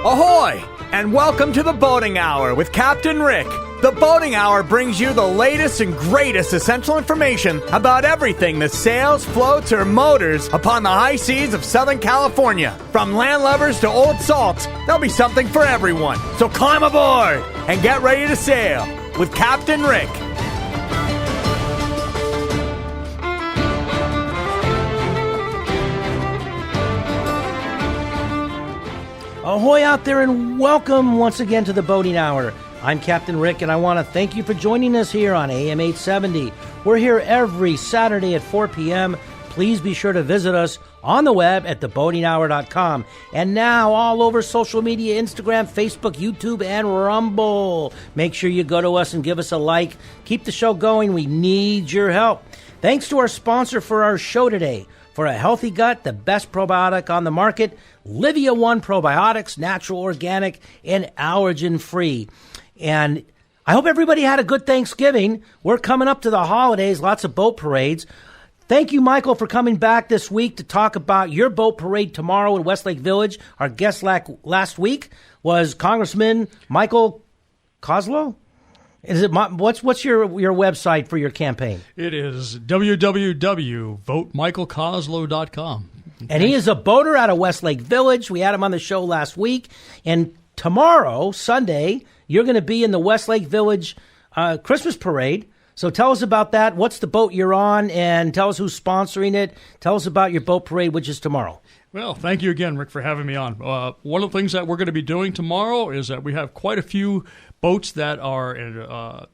Ahoy! And welcome to the Boating Hour with Captain Rick. The Boating Hour brings you the latest and greatest essential information about everything that sails, floats, or motors upon the high seas of Southern California. From landlubbers to old salts, there'll be something for everyone. So climb aboard and get ready to sail with Captain Rick. Ahoy out there, and welcome once again to the Boating Hour. I'm Captain Rick, and I want to thank you for joining us here on AM 870. We're here every Saturday at 4 p.m. Please be sure to visit us on the web at theboatinghour.com. And now all over social media, Instagram, Facebook, YouTube, and Rumble. Make sure you go to us and give us a like. Keep the show going. We need your help. Thanks to our sponsor for our show today. For a healthy gut, the best probiotic on the market, Livia One Probiotics, natural, organic, and allergen-free. And I hope everybody had a good Thanksgiving. We're coming up to the holidays, lots of boat parades. Thank you, Michael, for coming back this week to talk about your boat parade tomorrow in Westlake Village. Our guest last week was Congressman Michael Kozlow. Is it what's your website for your campaign? It is www.votemichaelkozlow.com. And he is a boater out of Westlake Village. We had him on the show last week. And tomorrow, Sunday, you're going to be in the Westlake Village Christmas parade. So tell us about that. What's the boat you're on? And tell us who's sponsoring it. Tell us about your boat parade, which is tomorrow. Well, thank you again, Rick, for having me on. One of the things that we're going to be doing tomorrow is that we have quite a few boats that are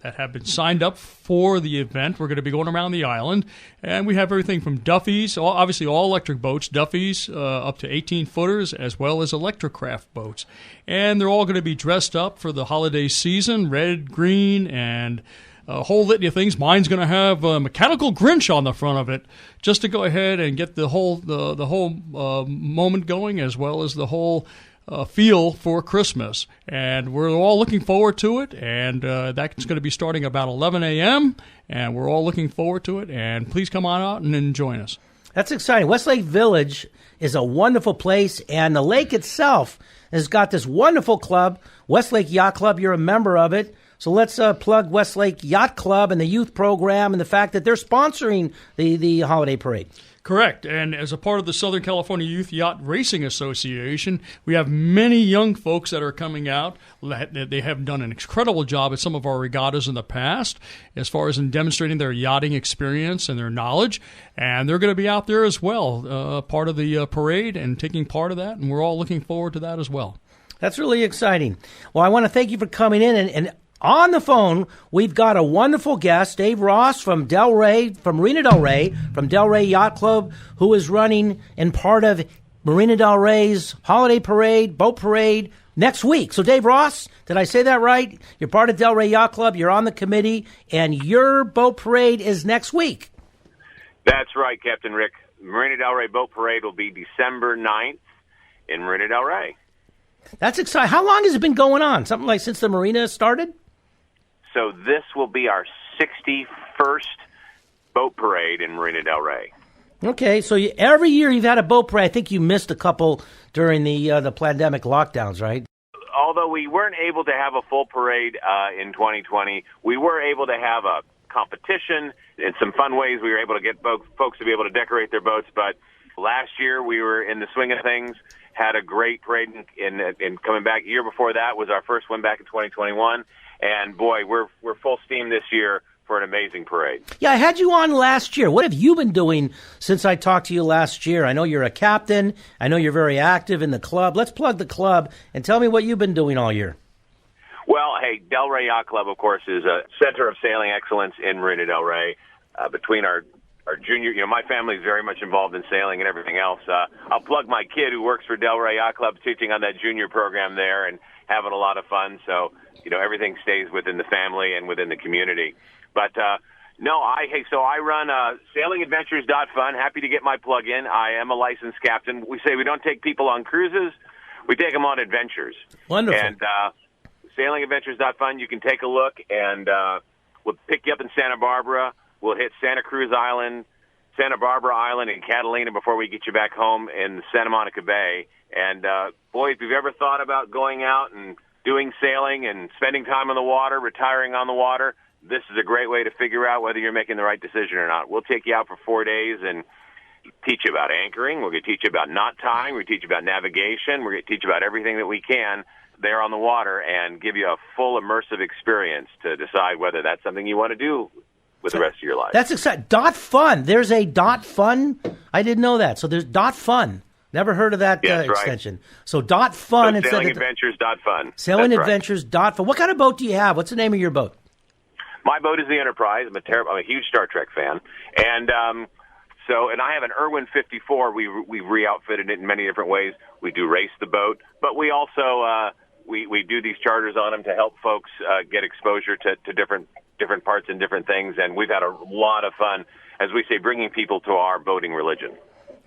that have been signed up for the event. We're going to be going around the island, and we have everything from Duffys, obviously all electric boats, Duffys up to 18-footers, as well as electric craft boats. And they're all going to be dressed up for the holiday season, red, green, and a whole litany of things. Mine's going to have a mechanical Grinch on the front of it, just to go ahead and get the whole moment going, as well as the whole feel for Christmas. And we're all looking forward to it. And that's going to be starting about 11 a.m. And we're all looking forward to it. And please come on out and join us. That's exciting. Westlake Village is a wonderful place, and the lake itself has got this wonderful club, Westlake Yacht Club. You're a member of it. So let's plug Westlake Yacht Club and the youth program and the fact that they're sponsoring the holiday parade. Correct. And as a part of the Southern California Youth Yacht Racing Association, we have many young folks that are coming out. They have done an incredible job at some of our regattas in the past as far as in demonstrating their yachting experience and their knowledge. And they're going to be out there as well, part of the parade and taking part of that. And we're all looking forward to that as well. That's really exciting. Well, I want to thank you for coming in. And on the phone, we've got a wonderful guest, Dave Ross from Marina Del Rey, from Del Rey Yacht Club, who is running in part of Marina Del Rey's holiday parade, boat parade, next week. So, Dave Ross, did I say that right? You're part of Del Rey Yacht Club, you're on the committee, and your boat parade is next week. That's right, Captain Rick. Marina Del Rey Boat Parade will be December 9th in Marina Del Rey. That's exciting. How long has it been going on? Something like since the marina started? So this will be our 61st boat parade in Marina Del Rey. Okay, so every year you've had a boat parade. I think you missed a couple during the pandemic lockdowns, right? Although we weren't able to have a full parade in 2020, we were able to have a competition in some fun ways. We were able to get folks to be able to decorate their boats. But last year we were in the swing of things, had a great parade in coming back. The year before that was our first one back in 2021. And, boy, we're full steam this year for an amazing parade. Yeah, I had you on last year. What have you been doing since I talked to you last year? I know you're a captain. I know you're very active in the club. Let's plug the club and tell me what you've been doing all year. Well, hey, Del Rey Yacht Club, of course, is a center of sailing excellence in Marina Del Rey. Between our junior, my family is very much involved in sailing and everything else. I'll plug my kid who works for Del Rey Yacht Club, teaching on that junior program there and having a lot of fun. So, everything stays within the family and within the community. But, I run sailingadventures.fun. Happy to get my plug in. I am a licensed captain. We say we don't take people on cruises. We take them on adventures. Wonderful. And sailingadventures.fun, you can take a look, and we'll pick you up in Santa Barbara. We'll hit Santa Cruz Island, Santa Barbara Island and Catalina before we get you back home in Santa Monica Bay. And, boy, if you've ever thought about going out and doing sailing and spending time on the water, retiring on the water, this is a great way to figure out whether you're making the right decision or not. We'll take you out for 4 days and teach you about anchoring. We're going to teach you about knot tying. We're going to teach you about navigation. We're going to teach you about everything that we can there on the water and give you a full immersive experience to decide whether that's something you want to do with the rest of your life. That's exciting. Dot Fun. There's a Dot Fun. I didn't know that. So there's Dot Fun. Never heard of that extension. Right. So Dot Fun. So SailingAdventures.fun. SailingAdventures.fun. What kind of boat do you have? What's the name of your boat? My boat is the Enterprise. I'm a huge Star Trek fan. And and I have an Irwin 54. We re-outfitted it in many different ways. We do race the boat, but we also we do these charters on them to help folks get exposure to different parts and different things. And we've had a lot of fun, as we say, bringing people to our boating religion.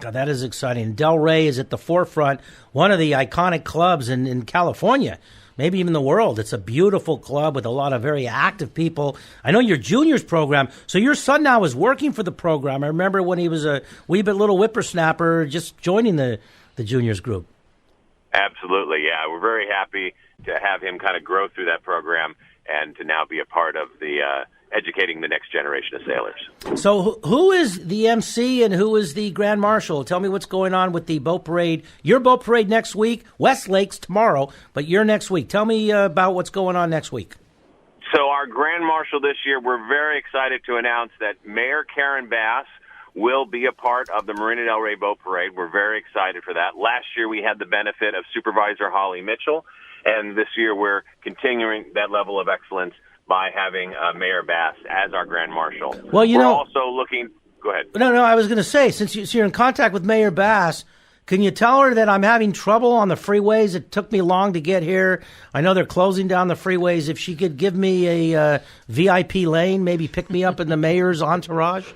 God, that is exciting. Del Rey is at the forefront, one of the iconic clubs in California, maybe even the world. It's a beautiful club with a lot of very active people. I know your juniors program, so your son now is working for the program. I remember when he was a wee bit little whippersnapper just joining the juniors group. Absolutely, yeah. We're very happy to have him kind of grow through that program and to now be a part of the educating the next generation of sailors. So who is the MC and who is the Grand Marshal? Tell me what's going on with the boat parade. Your boat parade next week, Westlake's tomorrow, but you're next week. Tell me about what's going on next week. So our Grand Marshal this year, we're very excited to announce that Mayor Karen Bass will be a part of the Marina Del Rey Boat Parade. We're very excited for that. Last year we had the benefit of Supervisor Holly Mitchell, and this year we're continuing that level of excellence by having Mayor Bass as our Grand Marshal. Well, we're also looking... Go ahead. No, I was going to say, since you're in contact with Mayor Bass, can you tell her that I'm having trouble on the freeways? It took me long to get here. I know they're closing down the freeways. If she could give me a VIP lane, maybe pick me up in the mayor's entourage.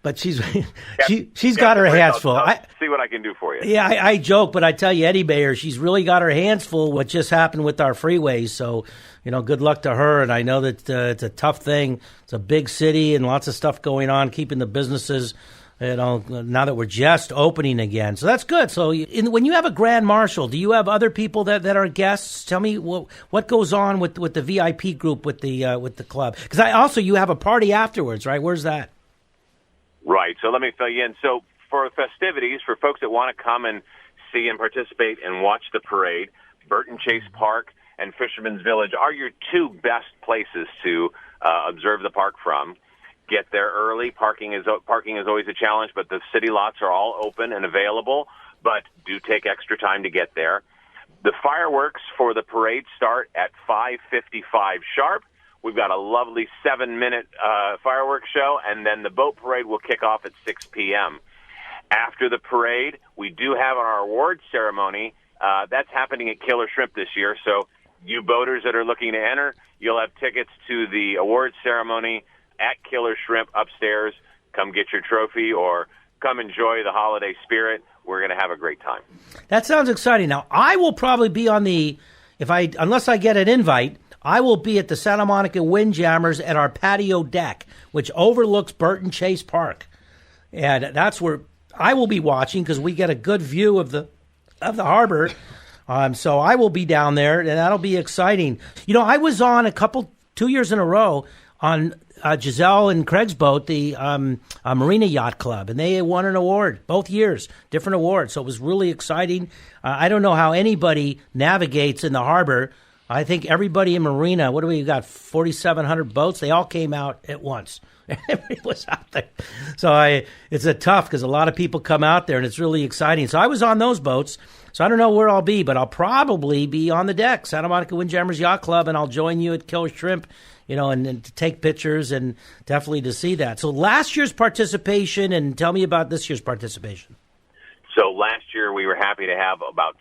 But she's got her hands full. I'll see what I can do for you. Yeah, I joke, but I tell you, Eddie Mayer, she's really got her hands full what just happened with our freeways. So, good luck to her. And I know that it's a tough thing. It's a big city and lots of stuff going on, keeping the businesses, now that we're just opening again. So that's good. So when you have a Grand Marshal, do you have other people that are guests? Tell me what goes on with the VIP group with the club. Because you have a party afterwards, right? Where's that? Right. So let me fill you in. So for festivities, for folks that want to come and see and participate and watch the parade, Burton Chase Park and Fisherman's Village are your two best places to observe the park from. Get there early. Parking is always a challenge, but the city lots are all open and available, but do take extra time to get there. The fireworks for the parade start at 5:55 sharp. We've got a lovely 7-minute fireworks show, and then the boat parade will kick off at 6 p.m. After the parade, we do have our awards ceremony. That's happening at Killer Shrimp this year, so you boaters that are looking to enter, you'll have tickets to the awards ceremony at Killer Shrimp upstairs. Come get your trophy or come enjoy the holiday spirit. We're going to have a great time. That sounds exciting. Now, I will probably be on unless I get an invite, I will be at the Santa Monica Windjammers at our patio deck, which overlooks Burton Chase Park. And that's where I will be watching because we get a good view of the harbor. So I will be down there, and that'll be exciting. I was on 2 years in a row on Giselle and Craig's boat, the Marina Yacht Club, and they won an award both years, different awards. So it was really exciting. I don't know how anybody navigates in the harbor. I think everybody in Marina, what do we got, 4,700 boats? They all came out at once. Everybody was out there. So it's a tough because a lot of people come out there, and it's really exciting. So I was on those boats. So I don't know where I'll be, but I'll probably be on the deck, Santa Monica Windjammers Yacht Club, and I'll join you at Killer Shrimp, and to take pictures and definitely to see that. So last year's participation, and tell me about this year's participation. So last year we were happy to have about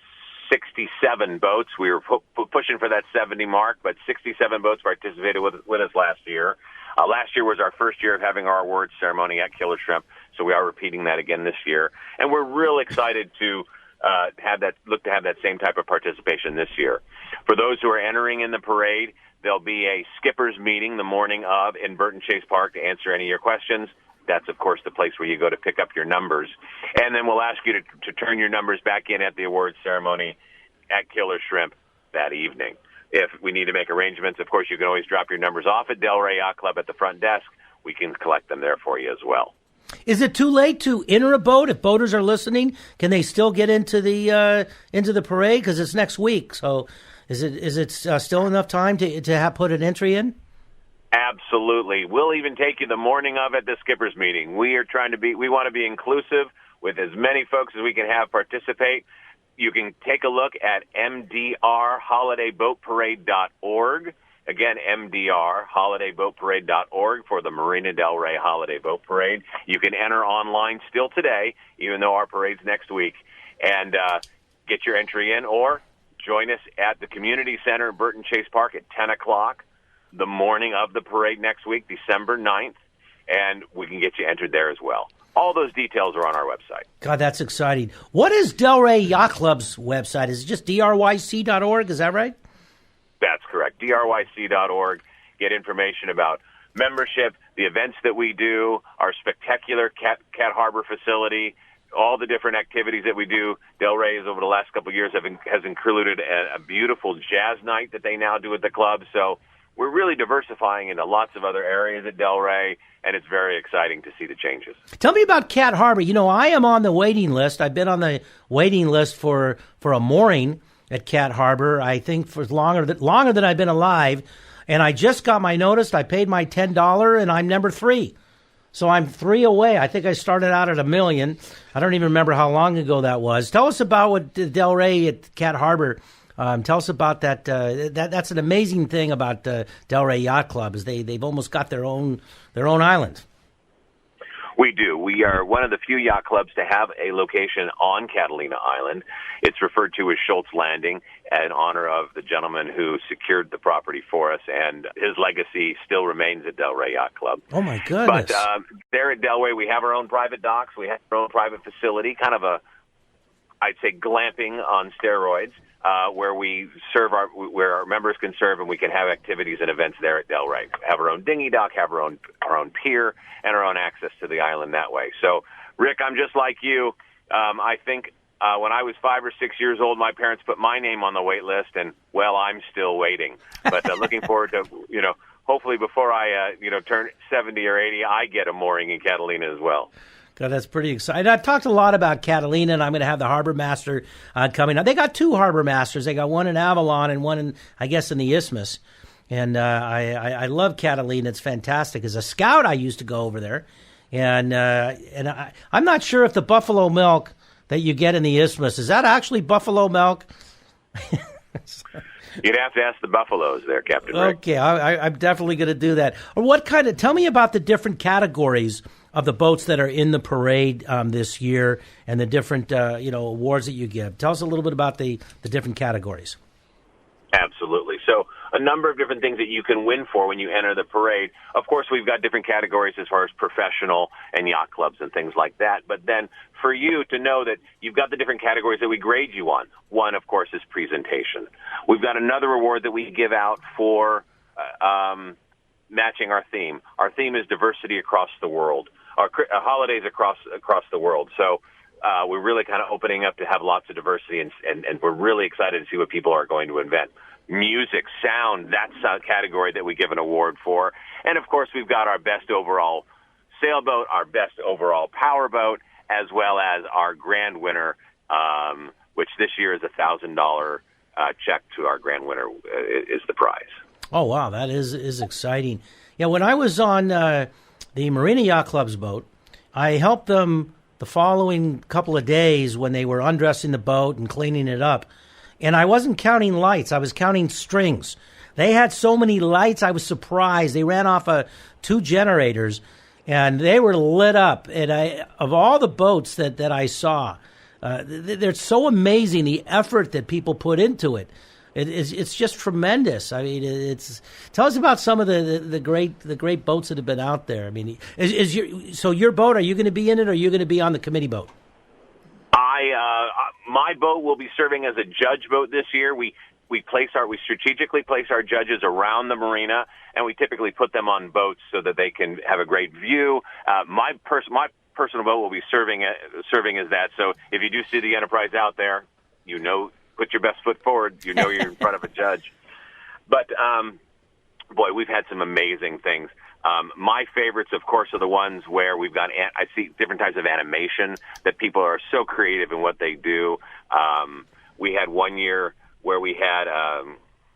67 boats. We were pushing for that 70 mark, but 67 boats participated with us last year. Last year was our first year of having our awards ceremony at Killer Shrimp, so we are repeating that again this year. And we're real excited to have that same type of participation this year. For those who are entering in the parade, there'll be a skipper's meeting the morning of in Burton Chase Park to answer any of your questions. That's, of course, the place where you go to pick up your numbers. And then we'll ask you to turn your numbers back in at the awards ceremony at Killer Shrimp that evening. If we need to make arrangements, of course, you can always drop your numbers off at Delray Yacht Club at the front desk. We can collect them there for you as well. Is it too late to enter a boat? If boaters are listening, can they still get into the parade? Because it's next week. So is it still enough time to put an entry in? Absolutely. We'll even take you the morning of at the skippers meeting. We want to be inclusive with as many folks as we can have participate. You can take a look at mdrholidayboatparade.org. Again, mdrholidayboatparade.org for the Marina Del Rey Holiday Boat Parade. You can enter online still today, even though our parade's next week, and get your entry in, or join us at the Community Center in Burton Chase Park at 10 o'clock the morning of the parade next week, December 9th, and we can get you entered there as well. All those details are on our website. God, that's exciting. What is Delray Yacht Club's website? Is it just dryc.org? Is that right? That's correct. dryc.org. Get information about membership, the events that we do, our spectacular Cat Harbor facility, all the different activities that we do. Delray's over the last couple of years has included a beautiful jazz night that they now do at the club. So we're really diversifying into lots of other areas at Delray, and it's very exciting to see the changes. Tell me about Cat Harbor. You know, I am on the waiting list. I've been on the waiting list for a mooring at Cat Harbor, I think, for longer than I've been alive. And I just got my notice. I paid my $10, and I'm number 3. So I'm 3 away. I think I started out at $1 million. I don't even remember how long ago that was. Tell us about what Delray at Cat Harbor. Tell us about that. That's an amazing thing about Delray Yacht Club, is they've almost got their own island. We do. We are one of the few yacht clubs to have a location on Catalina Island. It's referred to as Schultz Landing in honor of the gentleman who secured the property for us, and his legacy still remains at Delray Yacht Club. Oh, my goodness. But there at Delray, we have our own private docks. We have our own private facility, kind of I'd say glamping on steroids, where we where our members can serve, and we can have activities and events there at Delray. Have our own dinghy dock, have our own pier, and our own access to the island that way. So, Rick, I'm just like you. I think when I was 5 or 6 years old, my parents put my name on the wait list, and well, I'm still waiting. But looking forward to hopefully before I turn 70 or 80, I get a mooring in Catalina as well. God, that's pretty exciting. I've talked a lot about Catalina, and I'm going to have the harbor master coming. Now, they got 2 harbor masters. They got one in Avalon and one in the Isthmus. And I love Catalina. It's fantastic. As a scout, I used to go over there, and I'm not sure if the buffalo milk that you get in the Isthmus is that actually buffalo milk. You'd have to ask the buffaloes there, Captain Rick. Okay, I'm definitely going to do that. Or tell me about the different categories of the boats that are in the parade this year, and the different awards that you give. Tell us a little bit about the different categories. Absolutely. So a number of different things that you can win for when you enter the parade. Of course, we've got different categories as far as professional and yacht clubs and things like that. But then for you to know that you've got the different categories that we grade you on. One, of course, is presentation. We've got another award that we give out for matching our theme. Our theme is diversity across the world. Our holidays across the world. So we're really kind of opening up to have lots of diversity, and we're really excited to see what people are going to invent. Music, sound, that's a category that we give an award for. And, of course, we've got our best overall sailboat, our best overall powerboat, as well as our grand winner, which this year is a $1,000 check to our grand winner is the prize. Oh, wow, that is exciting. Yeah, when I was on the Marina Yacht Club's boat, I helped them the following couple of days when they were undressing the boat and cleaning it up. And I wasn't counting lights. I was counting strings. They had so many lights, I was surprised. They ran off 2 generators, and they were lit up. And of all the boats that I saw, they're so amazing, the effort that people put into it. It's just tremendous. I mean, tell us about some of the great boats that have been out there. I mean, your boat? Are you going to be in it, or are you going to be on the committee boat? My boat will be serving as a judge boat this year. We we strategically place our judges around the marina, and we typically put them on boats so that they can have a great view. My personal boat will be serving as that. So if you do see the Enterprise out there, put your best foot forward. You're in front of a judge. But boy, we've had some amazing things. My favorites, of course, are the ones where we've got, I see different types of animation that people are so creative in what they do. We had one year where we had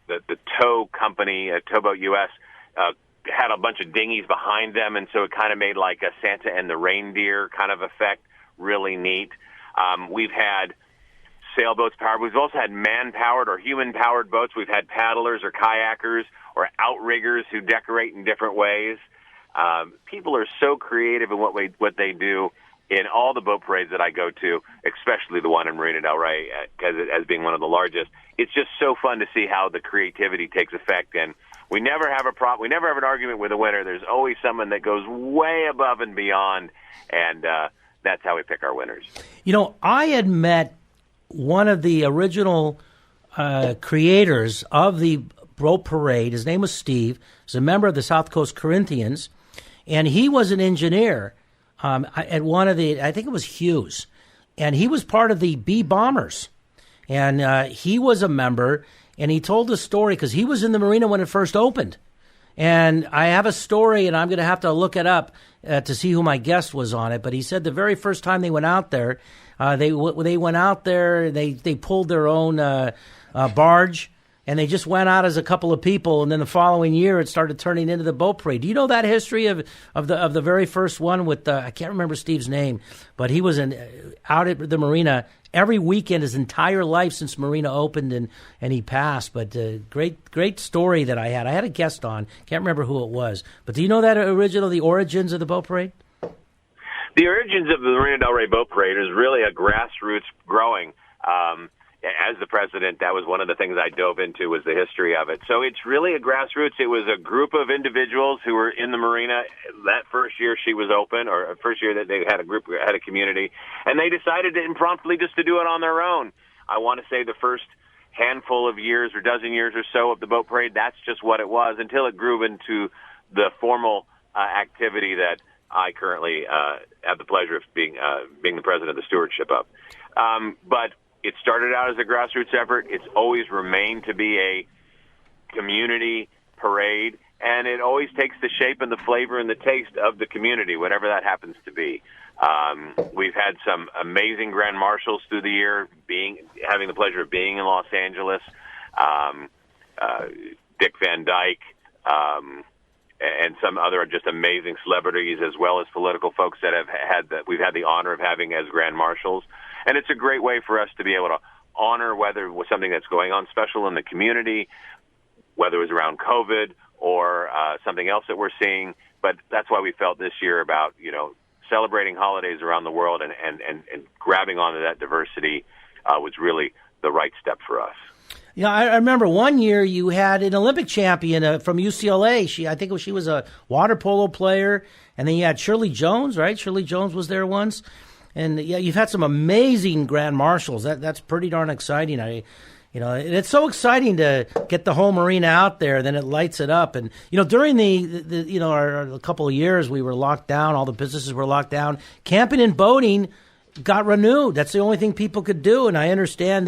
the tow company, Towboat US, had a bunch of dinghies behind them, and so it kind of made like a Santa and the reindeer kind of effect, really neat. We've had sailboats powered. We've also had man-powered or human-powered boats. We've had paddlers or kayakers or outriggers who decorate in different ways. People are so creative in what they do in all the boat parades that I go to, especially the one in Marina del Rey, as being one of the largest. It's just so fun to see how the creativity takes effect, and we never have we never have an argument with a winner. There's always someone that goes way above and beyond, and that's how we pick our winners. I had met one of the original creators of the boat parade. His name was Steve. He's a member of the South Coast Corinthians, and he was an engineer at one of I think it was Hughes, and he was part of the B Bombers, and he was a member, and he told a story because he was in the marina when it first opened. And I have a story, and I'm going to have to look it up to see who my guest was on it. But he said the very first time they went out there, they went out there, they pulled their own barge, and they just went out as a couple of people. And then the following year, it started turning into the boat parade. Do you know that history of the very first one with I can't remember Steve's name, but he was out at the marina every weekend his entire life since Marina opened, and he passed. But great story that I had. I had a guest on. Can't remember who it was. But do you know the origins of the boat parade? The origins of the Marina del Rey Boat Parade is really a grassroots growing. As the president, that was one of the things I dove into, was the history of it. So it's really a grassroots. It was a group of individuals who were in the marina that first year she was open, or first year that they had a community, and they decided impromptu just to do it on their own. I want to say the first handful of years or dozen years or so of the boat parade, that's just what it was, until it grew into the formal activity that I currently have the pleasure of being the president of the stewardship of. But it started out as a grassroots effort. It's always remained to be a community parade, and it always takes the shape and the flavor and the taste of the community, whatever that happens to be. We've had some amazing grand marshals through the year, having the pleasure of being in Los Angeles, Dick Van Dyke, and some other just amazing celebrities, as well as political folks that we've had the honor of having as grand marshals. And it's a great way for us to be able to honor whether it was something that's going on special in the community, whether it was around COVID or something else that we're seeing. But that's why we felt this year about, celebrating holidays around the world and grabbing onto that diversity was really the right step for us. I remember one year you had an Olympic champion from UCLA. I think she was a water polo player. And then you had Shirley Jones, right? Shirley Jones was there once. And you've had some amazing grand marshals. That's pretty darn exciting. It's so exciting to get the whole marina out there. Then it lights it up. And during a couple of years we were locked down. All the businesses were locked down. Camping and boating got renewed. That's the only thing people could do. And I understand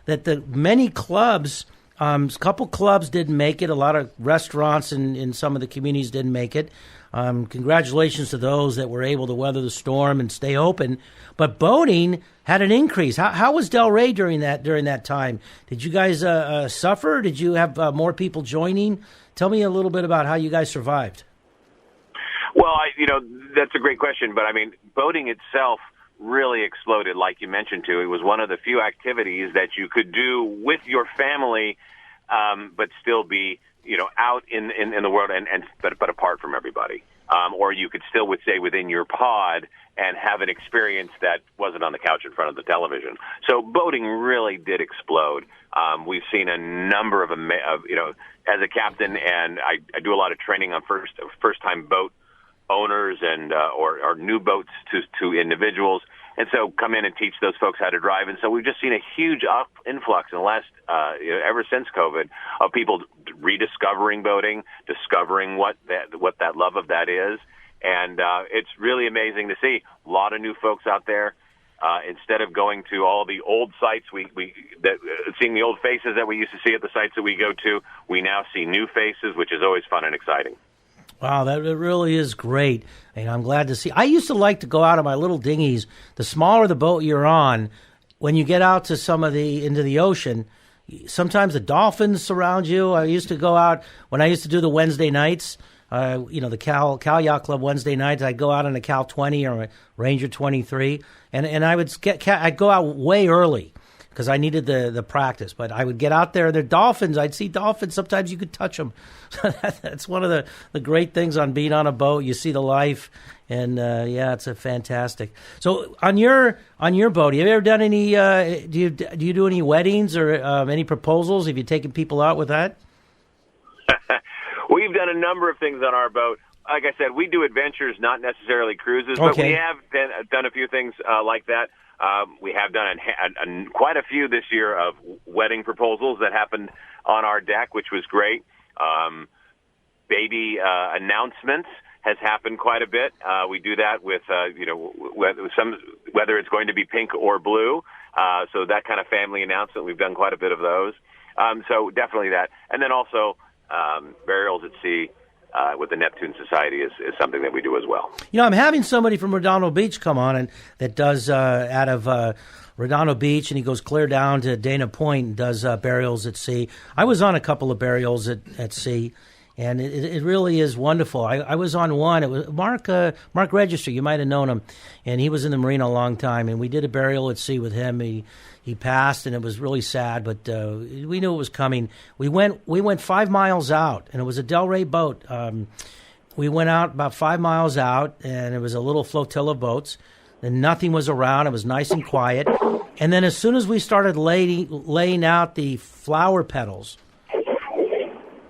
that the many clubs, a couple clubs didn't make it. A lot of restaurants in some of the communities didn't make it. Congratulations to those that were able to weather the storm and stay open. But boating had an increase. How was Del Rey during that time? Did you guys suffer? Did you have more people joining? Tell me a little bit about how you guys survived. Well, that's a great question. But, boating itself really exploded, like you mentioned, too. It was one of the few activities that you could do with your family, but still be out in the world but apart from everybody. Or you could still stay within your pod and have an experience that wasn't on the couch in front of the television. So boating really did explode. We've seen a number of as a captain, and I do a lot of training on first-time boat owners and or new boats to individuals. And so come in and teach those folks how to drive. And so we've just seen a huge influx in the last, ever since COVID, of people rediscovering boating, discovering what that love of that is. And it's really amazing to see a lot of new folks out there. Instead of going to all the old sites, seeing the old faces that we used to see at the sites that we go to, we now see new faces, which is always fun and exciting. Wow, that really is great. And I'm glad to see. I used to like to go out on my little dinghies. The smaller the boat you're on, when you get out to into the ocean, sometimes the dolphins surround you. I used to go out when I used to do the Wednesday nights. The Cal Yacht Club Wednesday nights, I'd go out on a Cal 20 or a Ranger 23, and I'd go out way early because I needed the practice. But I would get out there, they're dolphins. I'd see dolphins. Sometimes you could touch them. That's one of the great things on being on a boat. You see the life, and it's a fantastic. So on your boat, have you ever done any? Do you do any weddings or any proposals? Have you taken people out with that? We've done a number of things on our boat. Like I said, we do adventures, not necessarily cruises, but we have done a few things like that. We have done quite a few this year of wedding proposals that happened on our deck, which was great. Baby announcements has happened quite a bit. We do that with, whether it's going to be pink or blue. So that kind of family announcement, we've done quite a bit of those. So definitely that. And then also, burials at sea with the Neptune Society is something that we do as well. I'm having somebody from Redondo Beach come on and that does out of Redondo Beach, and he goes clear down to Dana Point and does burials at sea. I was on a couple of burials at sea, and it really is wonderful. I was on one. It was Mark Register. You might have known him, and he was in the Marine a long time, and we did a burial at sea with him. He passed, and it was really sad, but we knew it was coming. We went 5 miles out, and it was a Delray boat. We went out about 5 miles out, and it was a little flotilla of boats, and nothing was around. It was nice and quiet. And then as soon as we started laying out the flower petals,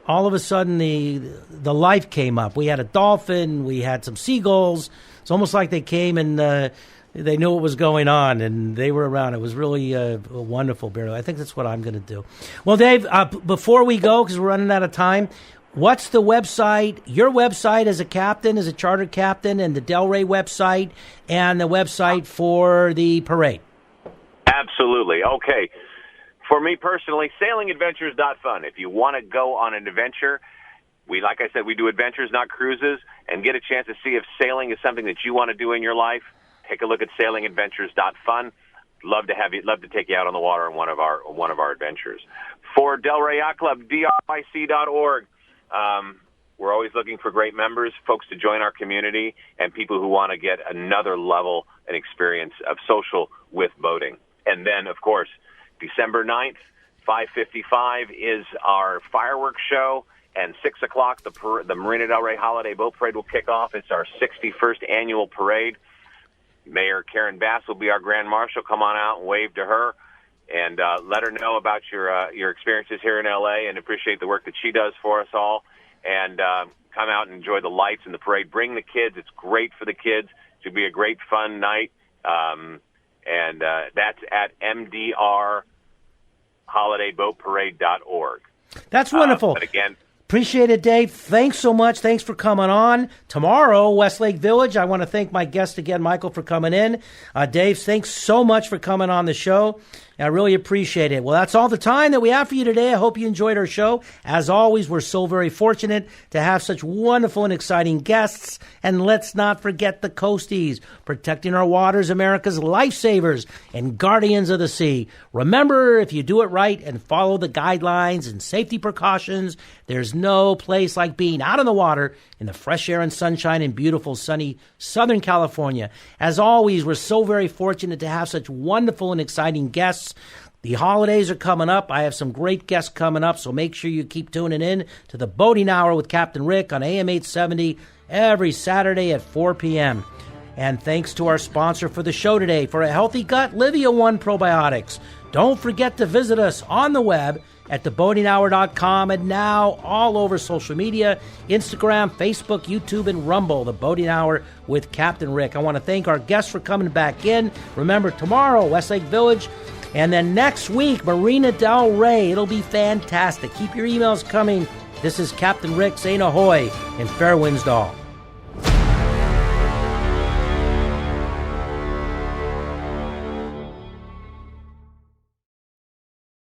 all of a sudden the life came up. We had a dolphin. We had some seagulls. It's almost like they came and they knew what was going on, and they were around. It was really a wonderful burial. I think that's what I'm going to do. Well, Dave, before we go, because we're running out of time, what's the website, your website as a captain, as a charter captain, and the Delray website, and the website for the parade? Absolutely. Okay. For me personally, sailingadventures.fun. If you want to go on an adventure, like I said, we do adventures, not cruises, and get a chance to see if sailing is something that you want to do in your life. Take a look at sailingadventures.fun. Love to take you out on the water on one of our adventures. For Delray Yacht Club, DRYC.org. We're always looking for great members, folks to join our community, and people who want to get another level and experience of social with boating. And then, of course, December 9th, 5:55 is our fireworks show, and 6 o'clock the Marina Del Rey Holiday Boat Parade will kick off. It's our 61st annual parade. Mayor Karen Bass will be our Grand Marshal. Come on out and wave to her, and let her know about your experiences here in L.A. and appreciate the work that she does for us all. And come out and enjoy the lights and the parade. Bring the kids. It's great for the kids. It should be a great, fun night. And that's at mdrholidayboatparade.org. That's wonderful. But again, appreciate it, Dave. Thanks so much. Thanks for coming on. Tomorrow, Westlake Village. I want to thank my guest again, Michael, for coming in. Dave, thanks so much for coming on the show. I really appreciate it. Well, that's all the time that we have for you today. I hope you enjoyed our show. As always, we're so very fortunate to have such wonderful and exciting guests. And let's not forget the Coasties, protecting our waters, America's lifesavers and guardians of the sea. Remember, if you do it right and follow the guidelines and safety precautions, there's no place like being out on the water in the fresh air and sunshine in beautiful, sunny Southern California. As always, we're so very fortunate to have such wonderful and exciting guests. The holidays are coming up. I have some great guests coming up, so make sure you keep tuning in to the Boating Hour with Captain Rick on AM 870 every Saturday at 4 p.m. And thanks to our sponsor for the show today. For a healthy gut, Livia One Probiotics. Don't forget to visit us on the web at theboatinghour.com, and now all over social media, Instagram, Facebook, YouTube, and Rumble, The Boating Hour with Captain Rick. I want to thank our guests for coming back in. Remember, tomorrow, Westlake Village, and then next week, Marina Del Rey. It'll be fantastic. Keep your emails coming. This is Captain Rick saying ahoy and fair winds to all.